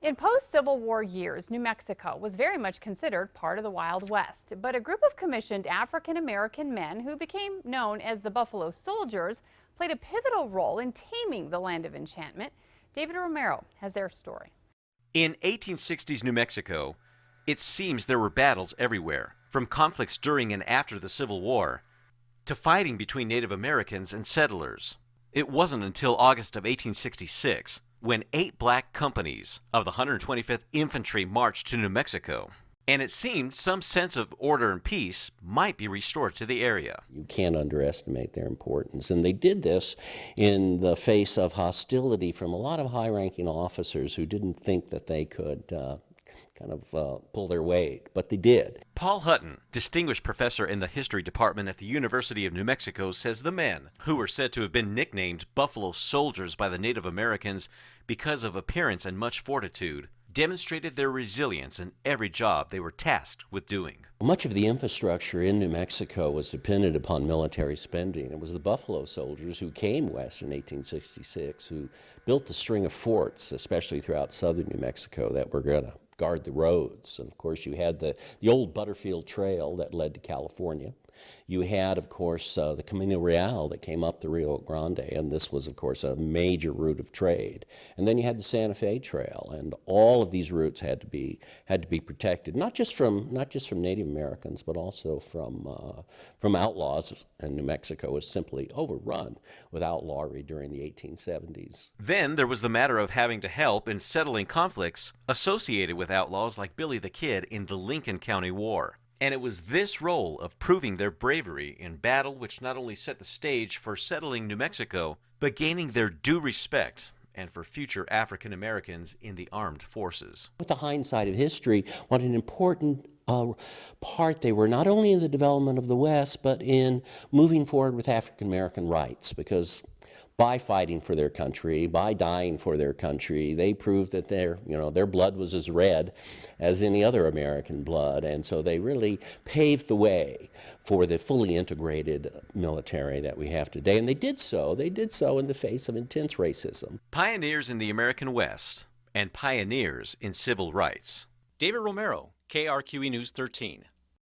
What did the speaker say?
In post-Civil War years, New Mexico was very much considered part of the Wild West. But a group of commissioned African-American men who became known as the Buffalo Soldiers played a pivotal role in taming the land of enchantment. David Romero has their story. In 1860s New Mexico, it seems there were battles everywhere, from conflicts during and after the Civil War to fighting between Native Americans and settlers. It wasn't until August of 1866 when 8 black companies of the 125th Infantry marched to New Mexico, and it seemed some sense of order and peace might be restored to the area. You can't underestimate their importance, and they did this in the face of hostility from a lot of high-ranking officers who didn't think that they could pull their weight, but they did. Paul Hutton, distinguished professor in the history department at the University of New Mexico, says the men, who were said to have been nicknamed Buffalo Soldiers by the Native Americans because of appearance and much fortitude, demonstrated their resilience in every job they were tasked with doing. Much of the infrastructure in New Mexico was dependent upon military spending. It was the Buffalo Soldiers who came west in 1866 who built a string of forts, especially throughout southern New Mexico, that were going to guard the roads. And of course, you had the old Butterfield Trail that led to California. You had, of course, the Camino Real that came up the Rio Grande, and this was, of course, a major route of trade. And then you had the Santa Fe Trail, and all of these routes had to be protected, not just from Native Americans, but also from outlaws. And New Mexico was simply overrun with outlawry during the 1870s. Then there was the matter of having to help in settling conflicts associated with outlaws like Billy the Kid in the Lincoln County War. And it was this role of proving their bravery in battle which not only set the stage for settling New Mexico, but gaining their due respect and for future African Americans in the armed forces. With the hindsight of history, what an important part they were, not only in the development of the West, but in moving forward with African American rights, because by fighting for their country, by dying for their country, they proved that their blood was as red as any other American blood, and so they really paved the way for the fully integrated military that we have today. And they did so in the face of intense racism. Pioneers in the American West and pioneers in civil rights. David Romero, KRQE News 13.